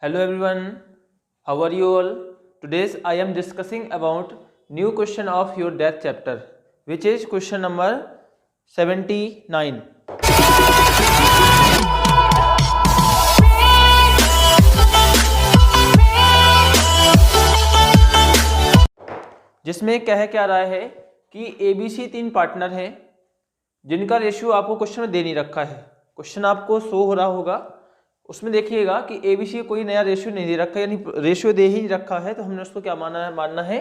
Hello everyone, how are you all? Today I am discussing about new question of your death chapter, which is question number 79. जिसमें क्या रहा है कि ABC 3 partner हैं जिनका ratio आपको क्वेश्चन में दे नहीं रखा है। क्वेश्चन आपको शो हो रहा होगा, उसमें देखिएगा कि ABC कोई नया रेशियो नहीं दे रखा है, यानी रेशियो दे ही नहीं रखा है, तो हमने उसको क्या मानना है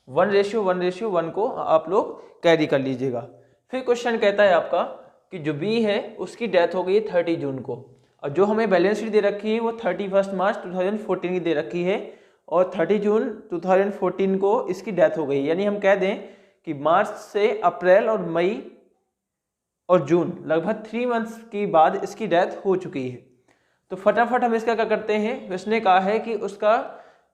1:1:1 को आप लोग कैरी कर लीजिएगा। फिर क्वेश्चन कहता है आपका कि जो B है उसकी डेथ हो गई 30 जून को, और जो हमें बैलेंस शीट दे रखी है वो 31 मार्च 2014 की दे रखी है, और 30 जून 2014 को इसकी डेथ हो गई। यानी हम कह दें कि मार्च से अप्रैल और मई और जून लगभग 3 मंथ्स की बाद इसकी डेथ हो चुकी है। तो फटाफट हम इसका क्या करते हैं, उसने कहा है कि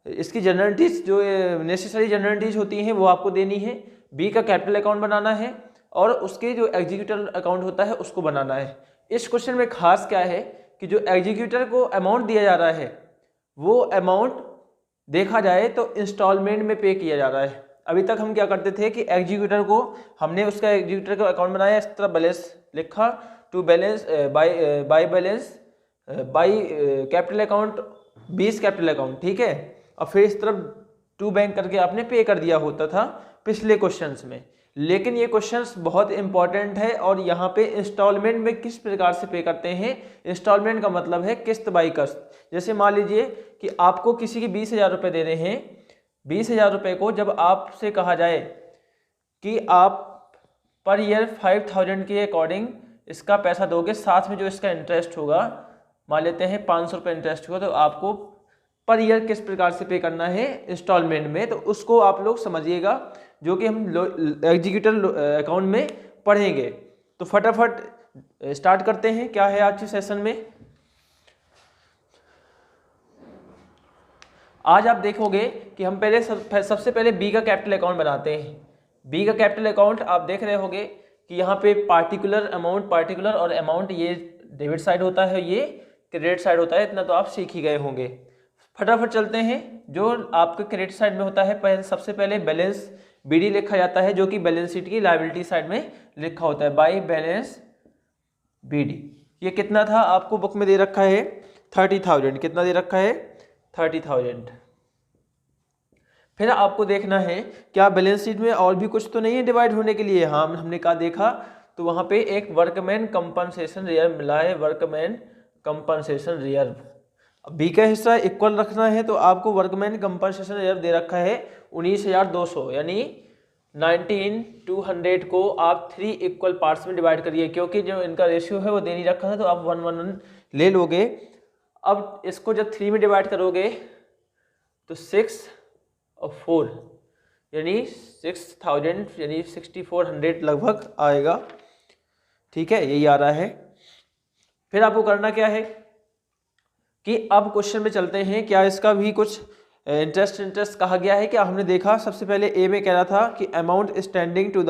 इसकी जनरलिटीज जो नेसेसरी जनरलिटीज होती हैं वो आपको देनी है, बी का कैपिटल अकाउंट बनाना है और उसके जो एग्जीक्यूटर अकाउंट होता है उसको बनाना है। इस क्वेश्चन में खास क्या है कि जो एग्जीक्यूटर को अमाउंट दिया जा रहा है वो अमाउंट देखा जाए तो इंस्टॉलमेंट में पे किया जा रहा है। अभी तक हम क्या करते थे कि एग्जीक्यूटर को हमने उसका एग्जीक्यूटर का अकाउंट बनाया, इस तरह बैलेंस लिखा to balance by balance by capital account 20 capital account, ठीक है, और फिर इस तरफ टू बैंक करके आपने पे कर दिया होता था पिछले क्वेश्चंस में। लेकिन ये क्वेश्चंस बहुत इंपॉर्टेंट है और यहाँ पे इंस्टॉलमेंट में किस प्रकार से पे करते हैं। इंस्टॉलमेंट का मतलब है किस्त बाई किस्त। जैसे मान लीजिए कि आपको किसी के 20,000 रुपये दे रहे हैं, 20,000 रुपये को जब आपसे कहा जाए कि आप पर ईयर 5,000 के अकॉर्डिंग इसका पैसा दोगे, साथ में जो इसका इंटरेस्ट होगा मान लेते हैं 500 रुपये इंटरेस्ट होगा, तो आपको पर ईयर किस प्रकार से पे करना है इंस्टॉलमेंट में, तो उसको आप लोग समझिएगा, जो कि हम एग्जीक्यूटर अकाउंट में पढ़ेंगे। तो फटाफट स्टार्ट करते हैं क्या है आज के सेशन में। आज आप देखोगे कि हम सबसे पहले बी का कैपिटल अकाउंट बनाते हैं। बी का कैपिटल अकाउंट आप देख रहे होंगे कि यहाँ पे पार्टिकुलर और अमाउंट ये डेबिट साइड होता है, ये क्रेडिट साइड होता है, इतना तो आप सीख ही गए होंगे। फटाफट चलते हैं। जो आपके क्रेडिट साइड में होता है सबसे पहले बैलेंस बीडी लिखा जाता है, जो कि बैलेंस शीट की लायबिलिटी साइड में लिखा होता है बाय बैलेंस बीडी। ये कितना था आपको बुक में दे रखा है 30,000। कितना दे रखा है 30,000। फिर आपको देखना है क्या बैलेंस शीट में और भी कुछ तो नहीं है डिवाइड होने के लिए। हाँ, हमने कहा देखा तो वहां पे एक वर्कमैन कंपनसेशन रिजर्व मिला है, वर्कमैन कंपनसेशन रिजर्व। बी का हिस्सा इक्वल रखना है तो आपको वर्कमैन कंपनसेशन रिजर्व दे रखा है 19,200, यानी 19,200 को आप 3 इक्वल पार्ट्स में डिवाइड करिए, क्योंकि जो इनका रेशियो है वो दे नहीं रखा है तो आप 1:1 ले लोगे। अब इसको जब 3 में डिवाइड करोगे तो 6 और 4 यानी 6,000 यानी 6,400 लगभग आएगा, ठीक है, यही आ रहा है। फिर आपको करना क्या है कि अब क्वेश्चन में चलते हैं। क्या इसका भी कुछ इंटरेस्ट कहा गया है क्या? हमने देखा सबसे पहले ए में कह रहा था कि amount standing to the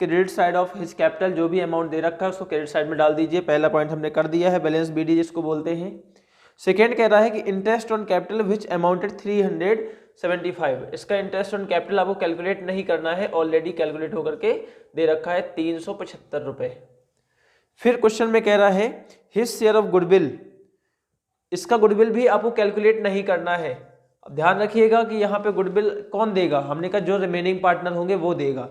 credit side of his capital, जो भी अमाउंट दे रखा है उसको क्रेडिट साइड में डाल दीजिए। पहला पॉइंट हमने कर दिया है, बैलेंस बीडी जिसको बोलते हैं। सेकेंड कह रहा है कि interest on capital which amounted 375, इसका इंटरेस्ट ऑन कैपिटल आपको कैलकुलेट नहीं करना है, ऑलरेडी कैलकुलेट होकर के दे रखा है 375 रुपये। फिर क्वेश्चन में कह रहा है हिज शेयर ऑफ गुडविल, इसका गुडविल भी आपको कैलकुलेट नहीं करना है। अब ध्यान रखिएगा कि यहाँ पे गुडविल कौन देगा, हमने कहा जो रिमेनिंग पार्टनर होंगे वो देगा।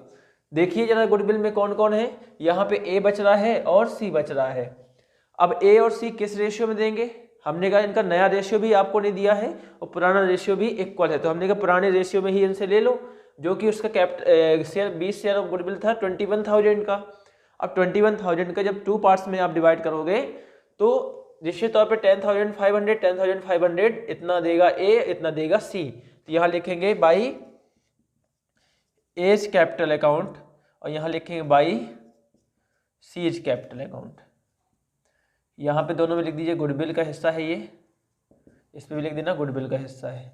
देखिए जरा गुडविल में कौन कौन है, यहाँ पे ए बच रहा है और सी बच रहा है। अब ए और सी किस रेशियो में देंगे, हमने कहा इनका नया रेशियो भी आपको नहीं दिया है और पुराना रेशियो भी इक्वल है, तो हमने कहा पुराने रेशियो में ही इनसे ले लो, जो कि उसका शेयर 20 शेयर ऑफ गुडविल था 21,000 का। अब 21,000 का जब 2 पार्ट्स में आप डिवाइड करोगे तो निश्चित तौर पे 10,500 इतना देगा ए, इतना देगा सी। तो यहाँ लिखेंगे बाई एज कैपिटल अकाउंट और यहाँ लिखेंगे बाई सीज कैपिटल अकाउंट। यहाँ पे दोनों में लिख दीजिए गुडविल का हिस्सा है ये, इस पे भी लिख देना गुडविल का हिस्सा है,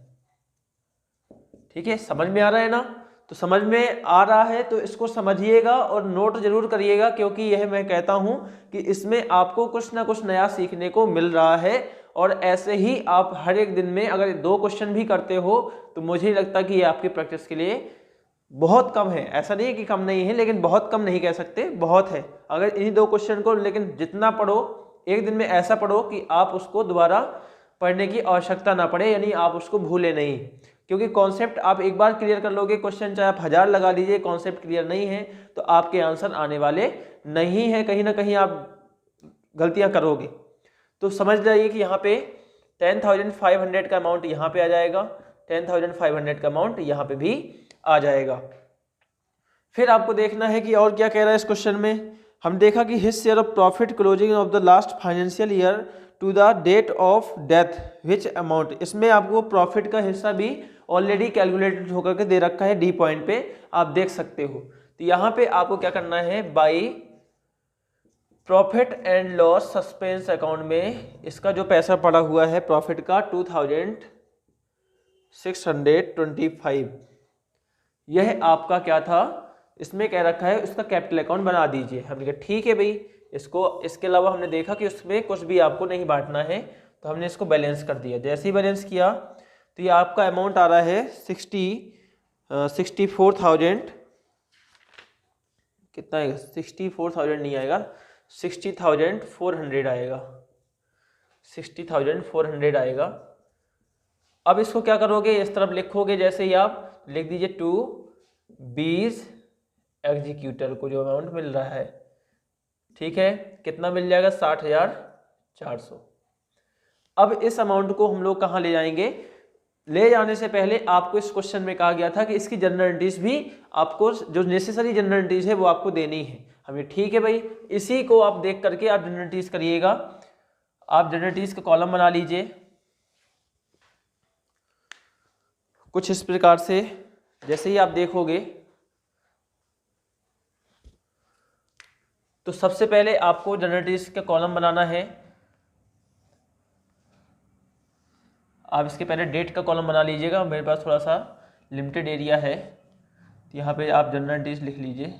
ठीक है, समझ में आ रहा है ना। तो समझ में आ रहा है तो इसको समझिएगा और नोट जरूर करिएगा, क्योंकि यह मैं कहता हूं कि इसमें आपको कुछ ना कुछ नया सीखने को मिल रहा है। और ऐसे ही आप हर एक दिन में अगर 2 क्वेश्चन भी करते हो तो मुझे लगता है कि ये आपकी प्रैक्टिस के लिए बहुत कम है। ऐसा नहीं है कि कम नहीं है, लेकिन बहुत कम नहीं कह सकते, बहुत है। अगर इन्हीं 2 क्वेश्चन को लेकिन जितना पढ़ो, एक दिन में ऐसा पढ़ो कि आप उसको दोबारा पढ़ने की आवश्यकता ना पड़े, यानी आप उसको भूले नहीं। क्योंकि कॉन्सेप्ट आप एक बार क्लियर कर लोगे, क्वेश्चन चाहे आप 1000 लगा लीजिए, कॉन्सेप्ट क्लियर नहीं है तो आपके आंसर आने वाले नहीं है, कहीं ना कहीं आप गलतियां करोगे। तो समझ जाइए कि यहाँ पे 10,500 का अमाउंट यहाँ पे आ जाएगा, 10,500 का अमाउंट यहाँ पे भी आ जाएगा। फिर आपको देखना है कि और क्या कह रहा है इस क्वेश्चन में। हम देखा कि his share of profit closing of the last financial year to the date of death which amount. इसमें आपको प्रॉफिट का हिस्सा भी ऑलरेडी कैलकुलेटेड होकर के दे रखा है, डी पॉइंट पे आप देख सकते हो। तो यहाँ पे आपको क्या करना है, by profit and loss suspense account में इसका जो पैसा पड़ा हुआ है प्रॉफिट का 2,625, यह आपका क्या था, इसमें कह रखा है उसका कैपिटल अकाउंट बना दीजिए। हमने कहा ठीक है भाई, इसको इसके अलावा हमने देखा कि उसमें कुछ भी आपको नहीं बांटना है, तो हमने इसको बैलेंस कर दिया। जैसे ही बैलेंस किया तो ये आपका अमाउंट आ रहा है 64,000, कितना आएगा, 64,000 नहीं आएगा, 60,400 आएगा, 60,400 आएगा। अब इसको क्या करोगे, इस तरफ लिखोगे, जैसे ही आप लिख दीजिए टू बीज एग्जीक्यूटर को जो अमाउंट मिल रहा है, ठीक है, कितना मिल जाएगा, 60,400। अब इस अमाउंट को हम लोग कहाँ ले जाएंगे, ले जाने से पहले आपको इस क्वेश्चन में कहा गया था कि इसकी जनरल एंट्रीज भी आपको, जो नेसेसरी जनरल एंट्रीज है वो आपको देनी है। हमें ठीक है भाई, इसी को आप देख करके आप जनरल एंट्रीज करिएगा। आप जनरल एंट्रीज का कॉलम बना लीजिए कुछ इस प्रकार से। जैसे ही आप देखोगे तो सबसे पहले आपको जनरल एंट्रीज का कॉलम बनाना है। आप इसके पहले डेट का कॉलम बना लीजिएगा। मेरे पास थोड़ा सा लिमिटेड एरिया है, तो यहाँ पे आप जनरल एंट्रीज लिख लीजिए,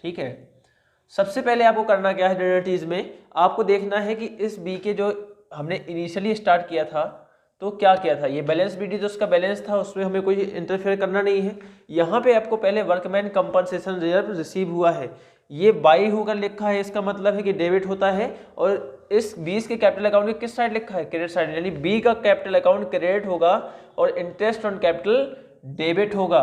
ठीक है। सबसे पहले आपको करना क्या है, जनरल एंट्रीज में आपको देखना है कि इस बी के जो हमने इनिशियली स्टार्ट किया था तो क्या किया था, ये बैलेंस बी डी जो उसका बैलेंस था उसमें हमें कोई इंटरफेयर करना नहीं है। यहाँ पे आपको पहले वर्कमैन कंपनसेशन रिजर्व रिसीव हुआ है, ये बाई होकर लिखा है, इसका मतलब है कि डेबिट होता है। और इस 20 के कैपिटल अकाउंट के किस साइड लिखा है, क्रेडिट साइड, यानी बी का कैपिटल अकाउंट क्रेडिट होगा और इंटरेस्ट ऑन कैपिटल डेबिट होगा।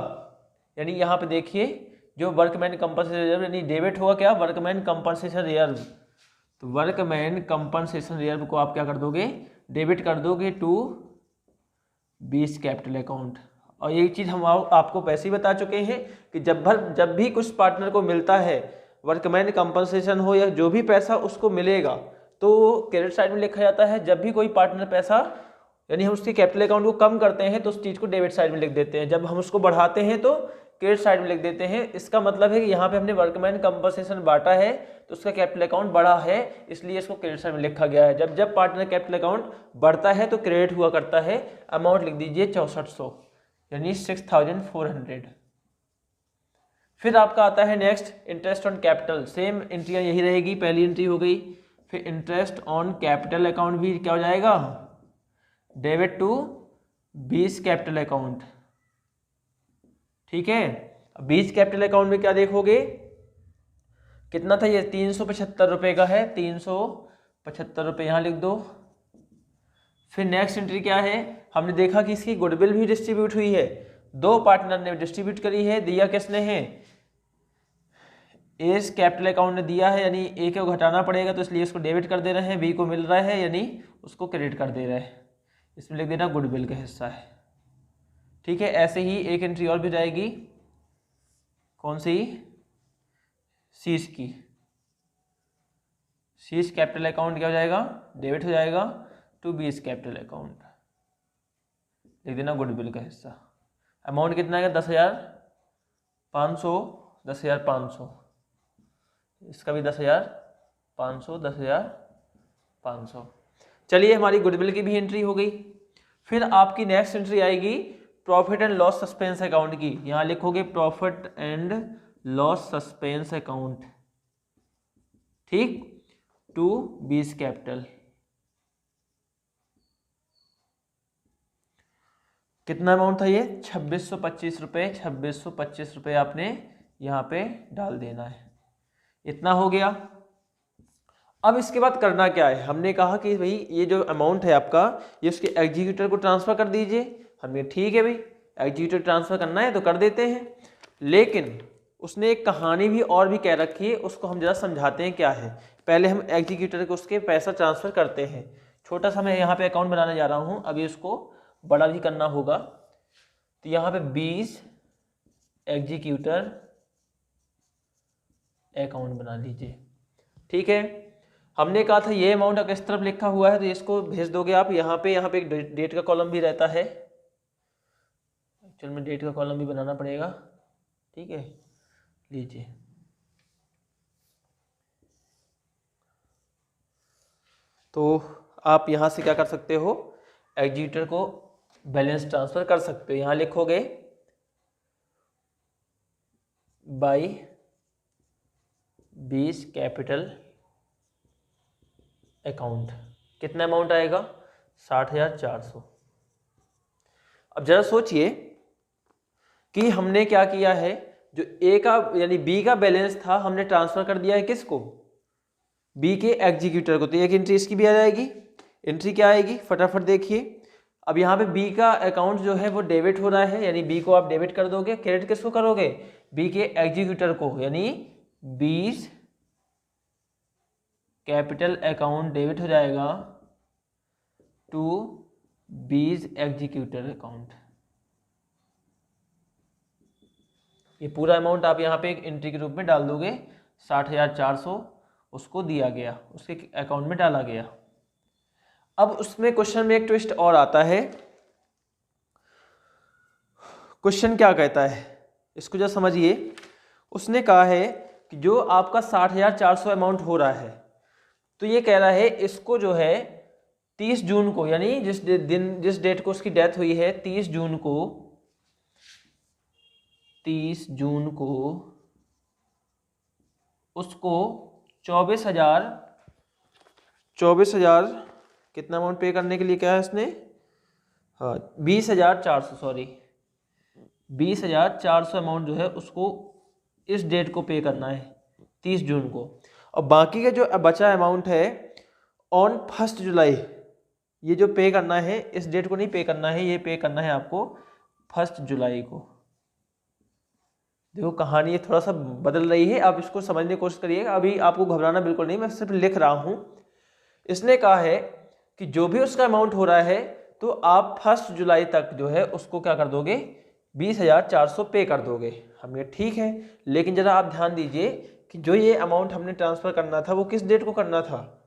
यानी यहाँ पे देखिए जो वर्कमैन कंपनसेशन रिजर्व यानी डेबिट होगा क्या, वर्कमैन कंपनसेशन रिजर्व। तो वर्कमैन कंपनसेशन रिजर्व को आप क्या कर दोगे, डेबिट कर दोगे टू 20 कैपिटल अकाउंट। और यही चीज़ हम आपको पहले ही बता चुके हैं कि जब भी कुछ पार्टनर को मिलता है वर्कमैन कंपनसेशन हो या जो भी पैसा उसको मिलेगा तो क्रेडिट साइड में लिखा जाता है। जब भी कोई पार्टनर पैसा यानी हम उसके कैपिटल अकाउंट को कम करते हैं तो उस चीज़ को डेबिट साइड में लिख देते हैं, जब हम उसको बढ़ाते हैं तो क्रेडिट साइड में लिख देते हैं। इसका मतलब है कि यहाँ पे हमने वर्कमैन कंपनसेशन बांटा है तो उसका कैपिटल अकाउंट बढ़ा है, इसलिए इसको क्रेडिट साइड में लिखा गया है। जब जब पार्टनर कैपिटल अकाउंट बढ़ता है तो क्रेडिट हुआ करता है। अमाउंट लिख दीजिए 6400 यानी 6400। फिर आपका आता है next interest on capital, same एंट्रियाँ यही रहेगी, पहली एंट्री हो गई। फिर इंटरेस्ट ऑन कैपिटल अकाउंट भी क्या हो जाएगा, डेबिट टू 20 कैपिटल अकाउंट, ठीक है। 20 कैपिटल अकाउंट में क्या देखोगे, कितना था ये, 375 रुपये का है, 375 रुपये यहाँ लिख दो। फिर नेक्स्ट एंट्री क्या है, हमने देखा कि इसकी गुडविल भी डिस्ट्रीब्यूट हुई है, 2 पार्टनर ने डिस्ट्रीब्यूट करी है। दिया किसने है, ए कैपिटल अकाउंट ने दिया है, यानी ए को घटाना पड़ेगा तो इसलिए इसको डेबिट कर दे रहे हैं, बी को मिल रहा है यानी उसको क्रेडिट कर दे रहे हैं, इसमें लिख देना गुडविल का हिस्सा है, ठीक है। ऐसे ही एक एंट्री और भी जाएगी, कौन सी, सीज की, सीज कैपिटल अकाउंट क्या हो जाएगा, डेबिट हो जाएगा टू 20 कैपिटल अकाउंट, लिख देना गुडविल का हिस्सा। अमाउंट कितना है, 10,500, 10,500, इसका भी 10,500, 10,500। चलिए हमारी गुडविल की भी एंट्री हो गई। फिर आपकी नेक्स्ट एंट्री आएगी profit and loss suspense account की, यहां लिखोगे profit and loss suspense account, ठीक, टू बीस कैपिटल। कितना अमाउंट था ये? 2625 रुपये। 2625 रुपये आपने यहाँ पे डाल देना है। इतना हो गया। अब इसके बाद करना क्या है? हमने कहा कि भाई ये जो अमाउंट है आपका, ये उसके एग्जीक्यूटर को ट्रांसफ़र कर दीजिए। हमने ठीक है भाई, एग्जीक्यूटर ट्रांसफ़र करना है तो कर देते हैं। लेकिन उसने एक कहानी भी और भी कह रखी है, उसको हम ज़रा समझाते हैं क्या है। पहले हम एग्जीक्यूटर को उसके पैसा ट्रांसफ़र करते हैं। छोटा सा मैं यहाँ पे अकाउंट बनाने जा रहा हूँ, अभी उसको बड़ा भी करना होगा। तो यहाँ पे 20 एग्जीक्यूटर अकाउंट बना लीजिए, ठीक है। हमने कहा था ये अमाउंट अगर इस तरफ लिखा हुआ है तो इसको भेज दोगे आप यहाँ पे एक डेट का कॉलम भी रहता है। एक्चुअल में डेट का कॉलम भी बनाना पड़ेगा, ठीक है, लीजिए। तो आप यहाँ से क्या कर सकते हो, एग्जीक्यूटर को बैलेंस ट्रांसफर कर सकते हो। यहाँ लिखोगे बाई 20 कैपिटल अकाउंट, कितना अमाउंट आएगा? 60,400। अब जरा सोचिए कि हमने क्या किया है, जो ए का यानी बी का बैलेंस था हमने ट्रांसफर कर दिया है किसको? बी के एग्जीक्यूटर को। तो एक एंट्री इसकी भी आ जाएगी। एंट्री क्या आएगी फटाफट देखिए। अब यहाँ पे बी का अकाउंट जो है वो डेबिट हो रहा है, यानी बी को आप डेबिट कर दोगे। क्रेडिट किसको करोगे? बी के एग्जीक्यूटर को, यानी 20 कैपिटल अकाउंट डेबिट हो जाएगा टू 20 एग्जीक्यूटर अकाउंट। ये पूरा अमाउंट आप यहाँ पे एक एंट्री के रूप में डाल दोगे। 60,400 उसको दिया गया, उसके अकाउंट में डाला गया। अब उसमें क्वेश्चन में एक ट्विस्ट और आता है। क्वेश्चन क्या कहता है, इसको जरा समझिए। उसने कहा है कि जो आपका 60,400 अमाउंट हो रहा है, तो ये कह रहा है इसको जो है 30 जून को, यानी जिस डेट को उसकी डेथ हुई है 30 जून को उसको 24,000 कितना अमाउंट पे करने के लिए क्या है इसने? हाँ 20,400, सॉरी 20,400 अमाउंट जो है उसको इस डेट को पे करना है 30 जून को। और बाकी का जो बचा अमाउंट है ऑन 1 जुलाई, ये जो पे करना है इस डेट को नहीं पे करना है, ये पे करना है आपको 1 जुलाई को। देखो कहानी ये थोड़ा सा बदल रही है, आप इसको समझने की कोशिश करिएगा। अभी आपको घबराना बिल्कुल नहीं, मैं सिर्फ लिख रहा हूँ। इसने कहा है कि जो भी उसका अमाउंट हो रहा है तो आप 1 जुलाई तक जो है उसको क्या कर दोगे? 20,400 पे कर दोगे। हमने ठीक है, लेकिन ज़रा आप ध्यान दीजिए कि जो ये अमाउंट हमने ट्रांसफ़र करना था वो किस डेट को करना था?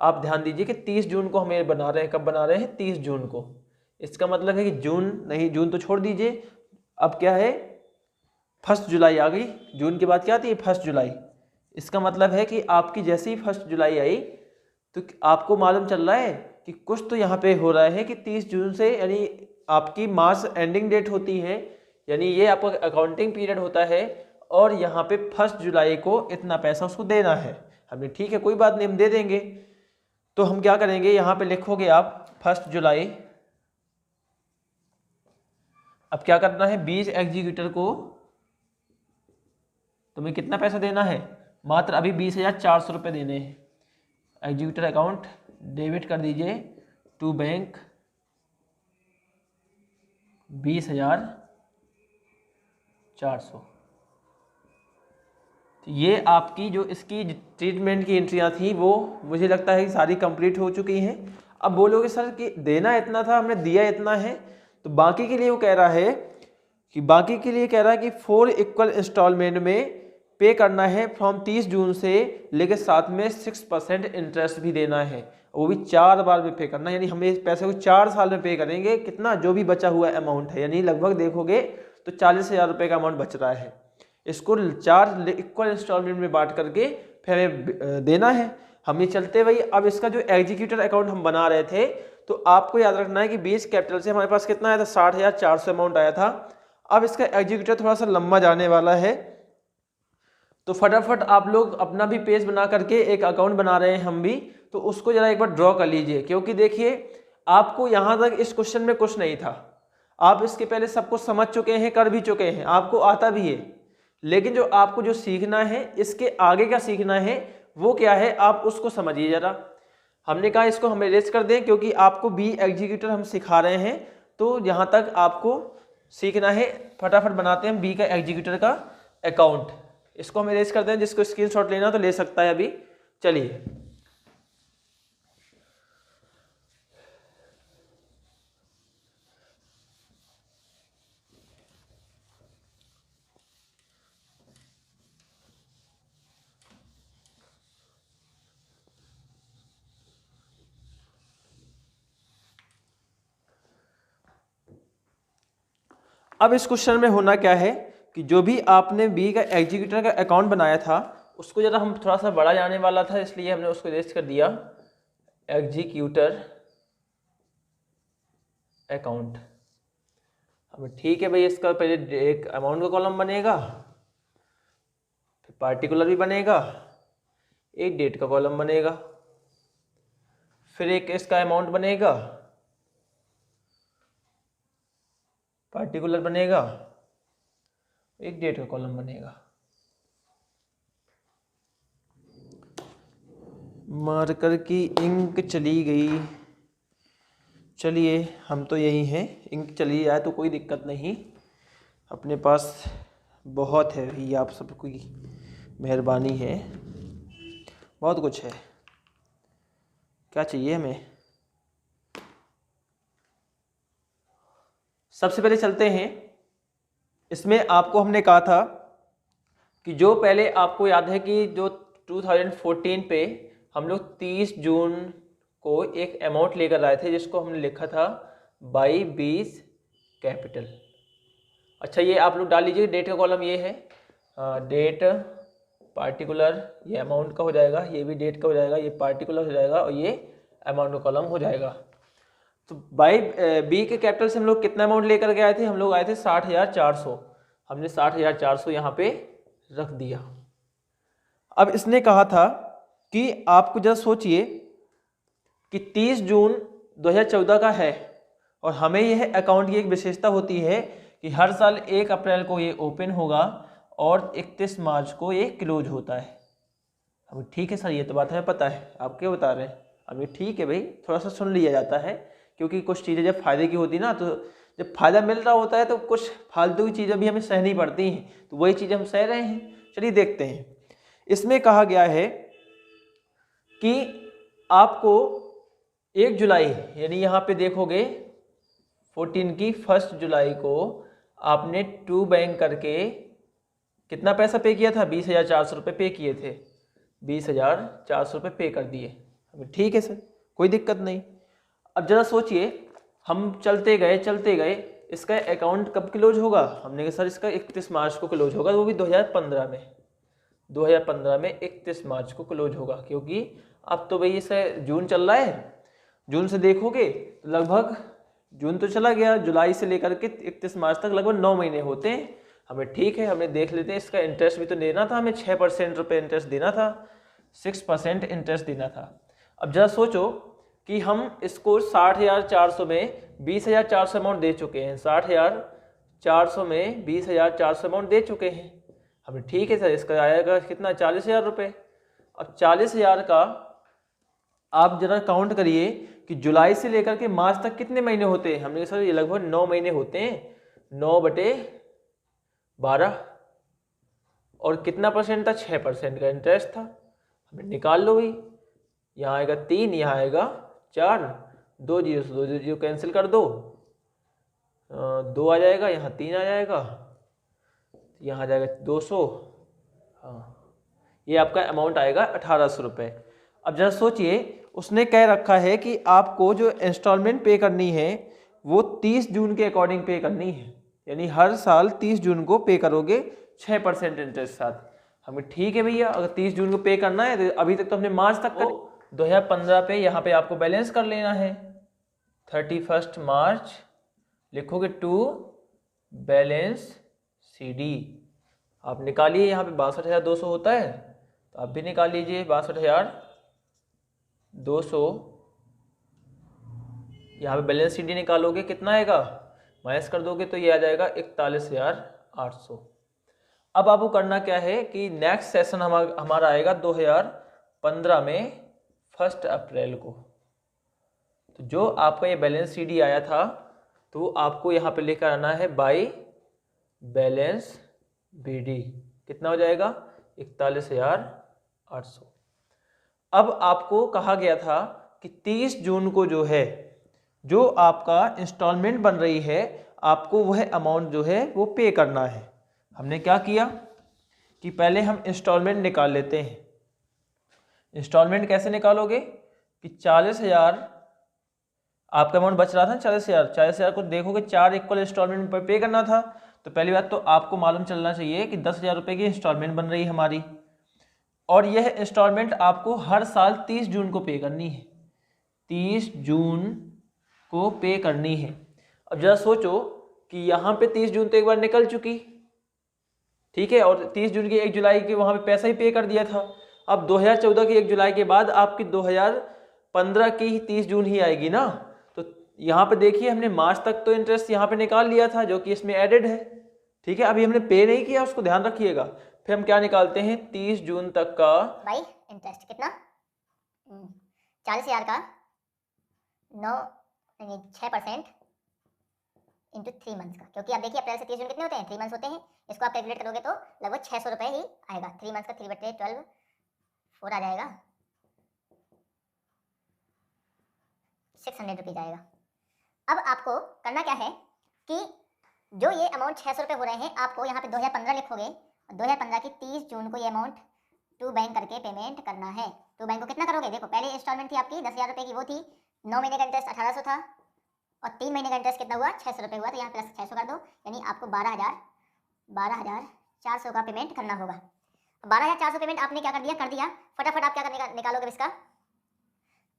आप ध्यान दीजिए कि 30 जून को हमें बना रहे हैं। कब बना रहे हैं? 30 जून को। इसका मतलब है कि जून नहीं, जून तो छोड़ दीजिए, अब क्या है 1 जुलाई आ गई। जून के बाद क्या आती है? 1 जुलाई। इसका मतलब है कि आपकी जैसे ही 1 जुलाई आई तो आपको मालूम चल रहा है कि कुछ तो यहाँ पे हो रहा है कि 30 जून से, यानी आपकी मार्च एंडिंग डेट होती है, यानी ये आपका अकाउंटिंग पीरियड होता है, और यहाँ पे 1 जुलाई को इतना पैसा उसको देना है। हमने ठीक है कोई बात नहीं, हम दे देंगे। तो हम क्या करेंगे, यहाँ पे लिखोगे आप 1 जुलाई। अब क्या करना है, 20 एग्जीक्यूटर को तुम्हें कितना पैसा देना है? मात्र अभी 20,400 रुपये देने हैं। एग्जीक्यूटर अकाउंट डेबिट कर दीजिए टू बैंक 20,400। तो ये आपकी जो इसकी ट्रीटमेंट की एंट्रियाँ थी वो मुझे लगता है कि सारी कंप्लीट हो चुकी हैं। अब बोलोगे सर कि देना इतना था, हमने दिया इतना है, तो बाकी के लिए वो कह रहा है कि 4 इक्वल इंस्टॉलमेंट में पे करना है फ्रॉम 30 जून से, लेकिन साथ में 6% इंटरेस्ट भी देना है, वो भी 4 बार में पे करना है। यानी हमें इस पैसे को 4 साल में पे करेंगे। कितना? जो भी बचा हुआ अमाउंट है, यानी लगभग देखोगे तो 40,000 रुपये का अमाउंट बच रहा है। इसको 4 इक्वल इंस्टॉलमेंट में बांट करके फिर हमें देना है। हम ये चलते भाई। अब इसका जो एग्जीक्यूटर अकाउंट हम बना रहे थे, तो आपको याद रखना है कि बीच कैपिटल से हमारे पास कितना आया था, 60,400 अमाउंट आया था। अब इसका एग्जीक्यूटर थोड़ा सा लंबा जाने वाला है, तो फटाफट आप लोग अपना भी पेज बना करके एक अकाउंट बना रहे हैं हम भी, तो उसको जरा एक बार ड्रॉ कर लीजिए। क्योंकि देखिए आपको यहाँ तक इस क्वेश्चन में कुछ नहीं था, आप इसके पहले सब कुछ समझ चुके हैं, कर भी चुके हैं, आपको आता भी है। लेकिन जो आपको जो सीखना है, इसके आगे का सीखना है, वो क्या है आप उसको समझिए जरा। हमने कहा इसको हम इरेज कर दें क्योंकि आपको बी एग्जीक्यूटर हम सिखा रहे हैं, तो यहाँ तक आपको सीखना है। फटाफट बनाते हैं बी का एग्जीक्यूटर का अकाउंट, इसको हम इरेज कर दें। जिसको स्क्रीनशॉट लेना तो ले सकता है अभी। चलिए अब इस क्वेश्चन में होना क्या है कि जो भी आपने बी का एग्जीक्यूटर का अकाउंट बनाया था, उसको जरा हम थोड़ा सा बड़ा जाने वाला था, इसलिए हमने उसको इरेज कर दिया एग्जीक्यूटर अकाउंट। अब ठीक है भाई, इसका पहले एक अमाउंट का कॉलम बनेगा, फिर पार्टिकुलर भी बनेगा, एक डेट का कॉलम बनेगा, फिर एक इसका अमाउंट बनेगा, पार्टिकुलर बनेगा, एक डेट का कॉलम बनेगा। मार्कर की इंक चली गई। चलिए हम तो यही हैं, इंक चली जाए तो कोई दिक्कत नहीं, अपने पास बहुत है, ये आप सबकी मेहरबानी है, बहुत कुछ है। क्या चाहिए हमें? सबसे पहले चलते हैं, इसमें आपको हमने कहा था कि जो पहले आपको याद है कि जो 2014 पे हम लोग 30 जून को एक अमाउंट लेकर आए थे, जिसको हमने लिखा था बाई बीस कैपिटल। अच्छा ये आप लोग डाल लीजिए, डेट का कॉलम ये है, डेट पार्टिकुलर, ये अमाउंट का हो जाएगा, ये भी डेट का हो जाएगा, ये पार्टिकुलर हो जाएगा और ये अमाउंट का कॉलम हो जाएगा। तो बाई बी के कैपिटल से हम लोग कितना अमाउंट लेकर के आए थे? हम लोग आए थे 60,400, हमने 60,400 यहाँ पे रख दिया। अब इसने कहा था कि आपको जरा सोचिए कि 30 जून 2014 का है और हमें यह अकाउंट की एक विशेषता होती है कि हर साल 1 अप्रैल को ये ओपन होगा और 31 मार्च को ये क्लोज होता है। अभी ठीक है सर, ये तो बात हमें पता है, आप क्या बता रहे हैं? अभी ठीक है भाई, थोड़ा सा सुन लिया जाता है, क्योंकि कुछ चीज़ें जब फ़ायदे की होती ना, तो जब फ़ायदा मिल रहा होता है तो कुछ फालतू की चीज़ें भी हमें सहनी पड़ती हैं, तो वही चीज़ें हम सह रहे हैं। चलिए देखते हैं, इसमें कहा गया है कि आपको 1 जुलाई, यानी यहाँ पे देखोगे 14 की 1 जुलाई को आपने टू बैंक करके कितना पैसा पे किया था? 20,400 रुपये पे किए थे, 20,400 रुपये पे कर दिए। अभी ठीक है सर, कोई दिक्कत नहीं। अब जरा सोचिए, हम चलते गए, इसका अकाउंट कब क्लोज होगा? हमने कहा सर इसका 31 मार्च को क्लोज होगा, वो भी 2015 में, 2015 में 31 मार्च को क्लोज होगा। क्योंकि अब तो भाई इसे जून चल रहा है, जून से देखोगे तो लगभग जून तो चला गया, जुलाई से लेकर के 31 मार्च तक लगभग 9 महीने होते हैं। हमें ठीक है, हमें देख लेते हैं, इसका इंटरेस्ट भी तो देना था, हमें 6% रुपये इंटरेस्ट देना था, 6% इंटरेस्ट देना था। अब जरा सोचो कि हम इसको 60,400 में 20,400 अमाउंट दे चुके हैं, 60,400 में 20,400 अमाउंट दे चुके हैं। हमें ठीक है सर, इसका आएगा कितना? 40,000 रुपये। अब 40,000 का आप जरा काउंट करिए कि जुलाई से लेकर के मार्च तक कितने महीने होते हैं? हमने कहा सर ये लगभग 9 महीने होते हैं, 9/12, और कितना परसेंट था? 6% का इंटरेस्ट था। हमें निकाल लो भाई, यहाँ आएगा 3, यहाँ आएगा 4, 2 जीरो से 2 जीरो कैंसिल कर दो, 2 आ जाएगा, यहाँ 3 आ जाएगा, यहाँ आ जाएगा 200। हाँ, ये आपका अमाउंट आएगा 1,800 रुपये। अब जरा सोचिए, उसने कह रखा है कि आपको जो इंस्टॉलमेंट पे करनी है वो 30 जून के अकॉर्डिंग पे करनी है, यानी हर साल 30 जून को पे करोगे 6% इंटरेस्ट साथ। हमें ठीक है भैया, अगर 30 जून को पे करना है तो अभी तक तो हमने मार्च तक कर 2015 पे यहाँ पे आपको बैलेंस कर लेना है। 31 मार्च लिखोगे टू बैलेंस CD। आप निकालिए, यहाँ पे 62,200 होता है तो आप भी निकाल लीजिए 62,200। यहाँ पे बैलेंस CD निकालोगे कितना आएगा, माइनस कर दोगे तो ये आ जाएगा 41,800। अब आपको करना क्या है कि नेक्स्ट सेशन हमारा आएगा 2015 में 1 अप्रैल को। तो जो आपका ये बैलेंस CD आया था तो आपको यहाँ पे लेकर आना है बाई बैलेंस BD। कितना हो जाएगा 41,800। अब आपको कहा गया था कि 30 जून को जो है, जो आपका इंस्टॉलमेंट बन रही है, आपको वह अमाउंट जो है वो पे करना है। हमने क्या किया कि पहले हम इंस्टॉलमेंट निकाल लेते हैं। इंस्टॉलमेंट कैसे निकालोगे कि 40,000 आपका अमाउंट बच रहा था, 40,000 को देखोगे 4 इक्वल इंस्टॉलमेंट पर पे करना था। तो पहली बात तो आपको मालूम चलना चाहिए कि 10,000 रुपये की इंस्टॉलमेंट बन रही है हमारी, और यह इंस्टॉलमेंट आपको हर साल 30 जून को पे करनी है। 30 जून को पे करनी है। अब जरा सोचो कि यहाँ पे 30 जून तो एक बार निकल चुकी, ठीक है, और 30 जून की 1 जुलाई के वहाँ पे पैसा ही पे कर दिया था। अब 2014 की 1 जुलाई के बाद आपकी 2015 की ही 30 जून ही आएगी ना। तो यहाँ पे देखिए हमने मार्च तक तो इंटरेस्ट यहाँ पे निकाल लिया था जो कि इसमें एडेड है, ठीक है। अभी हमने पे नहीं किया, उसको ध्यान रखिएगा। फिर हम क्या निकालते हैं 30 जून तक का भाई इंटरेस्ट कितना 40,000 का 6% इंटू 3 मंथ्स का, क्योंकि आप देखिए अप्रैल से 30 जून कितने होते हैं 3 मंथ्स होते हैं। इसको आप कैलकुलेट करोगे तो लगभग 600 रुपये ही आएगा। 3 मंथ्स का 3/12 4 आ जाएगा 600 रुपीज आएगा। अब आपको करना क्या है कि जो ये अमाउंट 600 रुपये हो रहे हैं, आपको यहाँ पे 2015 लिखोगे, 2015 की 30 जून को ये अमाउंट टू बैंक करके पेमेंट करना है। टू बैंक को कितना करोगे, देखो पहले इंस्टॉलमेंट थी आपकी 10,000 रुपये की, वो थी 9 महीने का इंटरेस्ट 1800 था, और 3 महीने का इंटरेस्ट कितना हुआ 600 रुपये हुआ। तो यहाँ प्लस 600 कर दो, यानी आपको 12,400 का पेमेंट करना होगा। 12,400 पेमेंट आपने क्या कर दिया। फटाफट आप क्या निकालोगे इसका।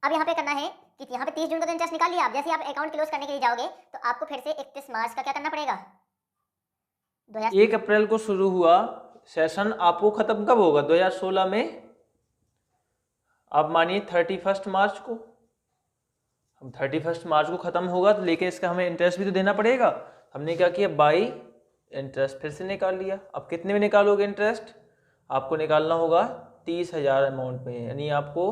अब यहाँ पे करना है कि यहाँ पे 30 जून का तो इंटरेस्ट निकाल लिया। आप जैसे आप अकाउंट क्लोज करने के लिए जाओगे तो आपको फिर से 31 मार्च का क्या करना पड़ेगा। 1 अप्रैल को शुरू हुआ सेशन, आपको खत्म कब होगा 2016 में। आप मानिए 31 मार्च को, हम 31 मार्च को खत्म होगा तो लेकिन इसका हमें इंटरेस्ट भी तो देना पड़ेगा। हमने क्या किया बाई इंटरेस्ट फिर से निकाल लिया। अब कितने में निकालोगे इंटरेस्ट, आपको निकालना होगा 30,000 अमाउंट में, यानी आपको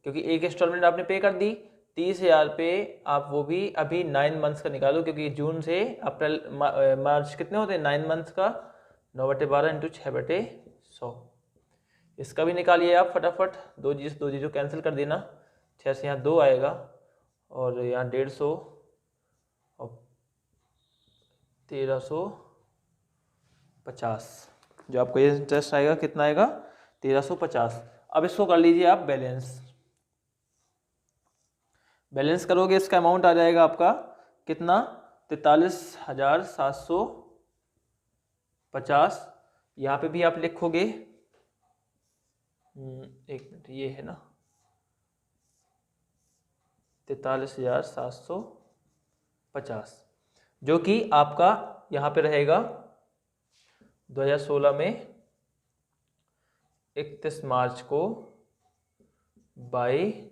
क्योंकि एक इंस्टॉलमेंट आपने पे कर दी 30,000 पे, आप वो भी अभी 9 मंथ्स का निकालो, क्योंकि जून से अप्रैल मार्च कितने होते हैं 9 मंथ्स का 9/12 इंटू 6/100। इसका भी निकालिए आप फटाफट, दो जीरो कैंसिल कर देना। 6 से यहाँ 2 आएगा और यहाँ 150 और 1350, जो आपको ये इंटरेस्ट आएगा कितना आएगा 1350। अब इसको कर लीजिए आप बैलेंस करोगे, इसका अमाउंट आ जाएगा आपका कितना 43,750। यहाँ पे भी आप लिखोगे, एक मिनट, ये है ना 43,750, जो कि आपका यहाँ पे रहेगा 2016 में 31 मार्च को बाई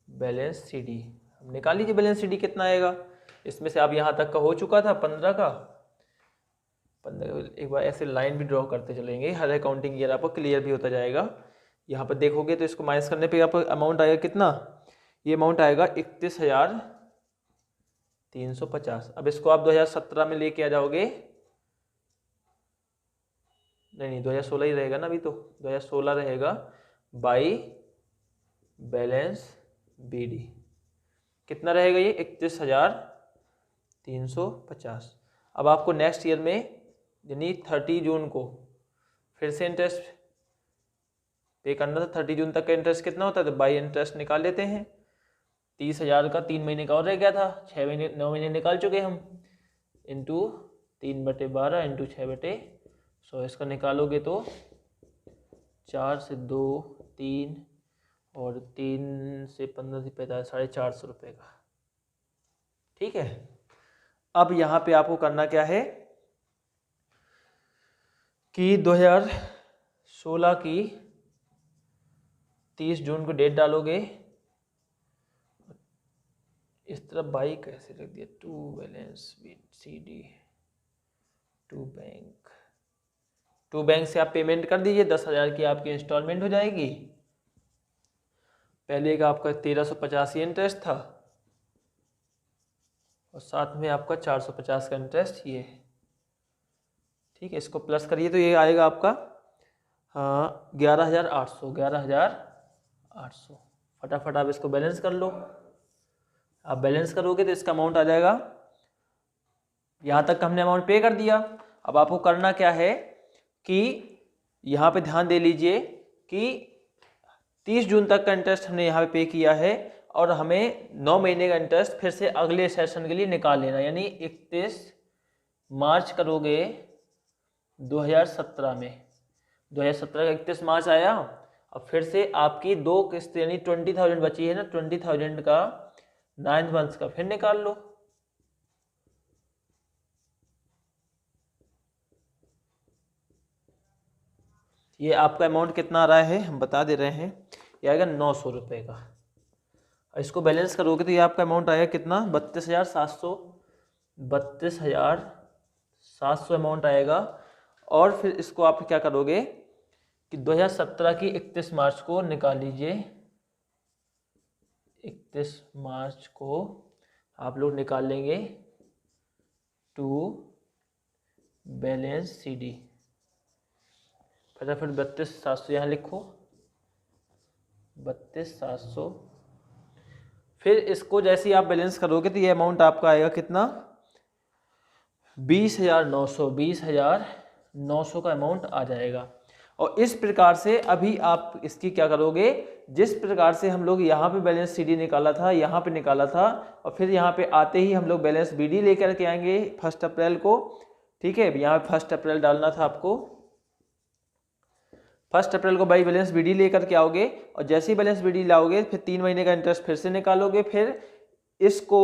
बैलेंस CD। हम निकाल लीजिए बैलेंस CD कितना आएगा। इसमें से अब यहाँ तक का हो चुका था 15 का, 15 एक बार ऐसे लाइन भी ड्रॉ करते चलेंगे, हर अकाउंटिंग ईयर आपको क्लियर भी होता जाएगा। यहाँ पर देखोगे तो इसको माइनस करने पे आपको अमाउंट आएगा कितना, ये अमाउंट आएगा 31,350। अब इसको आप 2017 में लेके आ जाओगे, नहीं 2016 ही रहेगा ना, अभी तो 2016 रहेगा बाई बैलेंस BD। कितना रहेगा ये 31,350। अब आपको नेक्स्ट ईयर में यानी 30 जून को फिर से इंटरेस्ट पे करना था। 30 जून तक का इंटरेस्ट कितना होता है, तो बाई इंटरेस्ट निकाल लेते हैं। 30,000 का 3 महीने का और रह गया था, 6 महीने 9 महीने निकाल चुके हम, इंटू 3/12 इंटू 6/100। इसका निकालोगे तो 4 से 2 3 और 3 से 15 से 45 450 रुपये का। ठीक है। अब यहाँ पे आपको करना क्या है कि 2016 की 30 जून को डेट डालोगे, इस तरफ बाई कैसे रख दिया, to balance CD to bank से आप पेमेंट कर दीजिए। 10,000 की आपकी इंस्टॉलमेंट हो जाएगी। पहले का आपका 1385 इंटरेस्ट था और साथ में आपका 450 का इंटरेस्ट ये है। ठीक है, इसको प्लस करिए तो ये आएगा आपका 11,800। फटाफट आप इसको बैलेंस कर लो। आप बैलेंस करोगे तो इसका अमाउंट आ जाएगा, यहाँ तक हमने अमाउंट पे कर दिया। अब आपको करना क्या है कि यहाँ पे ध्यान दे लीजिए कि 30 जून तक का इंटरेस्ट हमने यहाँ पे किया है और हमें 9 महीने का इंटरेस्ट फिर से अगले सेशन के लिए निकाल लेना, यानी 31 मार्च करोगे 2017 में। 2017 का 31 मार्च आया। अब फिर से आपकी 2 किस्त यानी 20,000 बची है ना, 20,000 का 9 मंथ्स का फिर निकाल लो। ये आपका अमाउंट कितना आ रहा है हम बता दे रहे हैं, ये आएगा 900 रुपये का। इसको बैलेंस करोगे तो ये आपका अमाउंट आएगा कितना, 32,700 अमाउंट आएगा। और फिर इसको आप क्या करोगे कि 2017 की 31 मार्च को निकाल लीजिए। 31 मार्च को आप लोग निकाल लेंगे टू बैलेंस CD। फटाफट 32,700 यहाँ लिखो, 32,700। फिर इसको जैसे ही आप बैलेंस करोगे तो ये अमाउंट आपका आएगा कितना, 20,900। 20,900 का अमाउंट आ जाएगा। और इस प्रकार से अभी आप इसकी क्या करोगे, जिस प्रकार से हम लोग यहाँ पे बैलेंस CD निकाला था, यहाँ पे निकाला था, और फिर यहाँ पे आते ही हम लोग बैलेंस BD लेकर के आएंगे 1 अप्रैल को। ठीक है, यहाँ पे 1 अप्रैल डालना था आपको। 1 अप्रैल को बाई बैलेंस BD लेकर के आओगे और जैसे ही बैलेंस BD लाओगे फिर 3 महीने का इंटरेस्ट फिर से निकालोगे। फिर इसको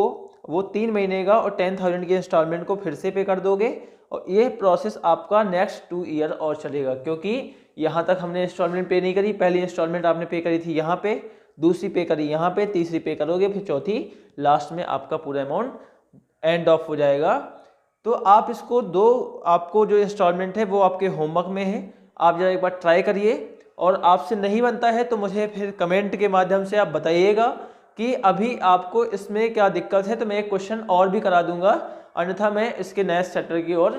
वो 3 महीने का और 10,000 की इंस्टॉलमेंट को फिर से पे कर दोगे। और ये प्रोसेस आपका नेक्स्ट 2 ईयर और चलेगा, क्योंकि यहाँ तक हमने इंस्टॉलमेंट पे नहीं करी। पहली इंस्टॉलमेंट आपने पे करी थी यहाँ पे, दूसरी पे करी यहाँ पे, तीसरी पे करोगे, फिर चौथी लास्ट में आपका पूरा अमाउंट एंड ऑफ हो जाएगा। तो आप इसको आपको जो इंस्टॉलमेंट है वो आपके होमवर्क में है, आप जरा एक बार ट्राई करिए। और आपसे नहीं बनता है तो मुझे फिर कमेंट के माध्यम से आप बताइएगा कि अभी आपको इसमें क्या दिक्कत है, तो मैं एक क्वेश्चन और भी करा दूंगा, अन्यथा मैं इसके नेक्स्ट चैप्टर की ओर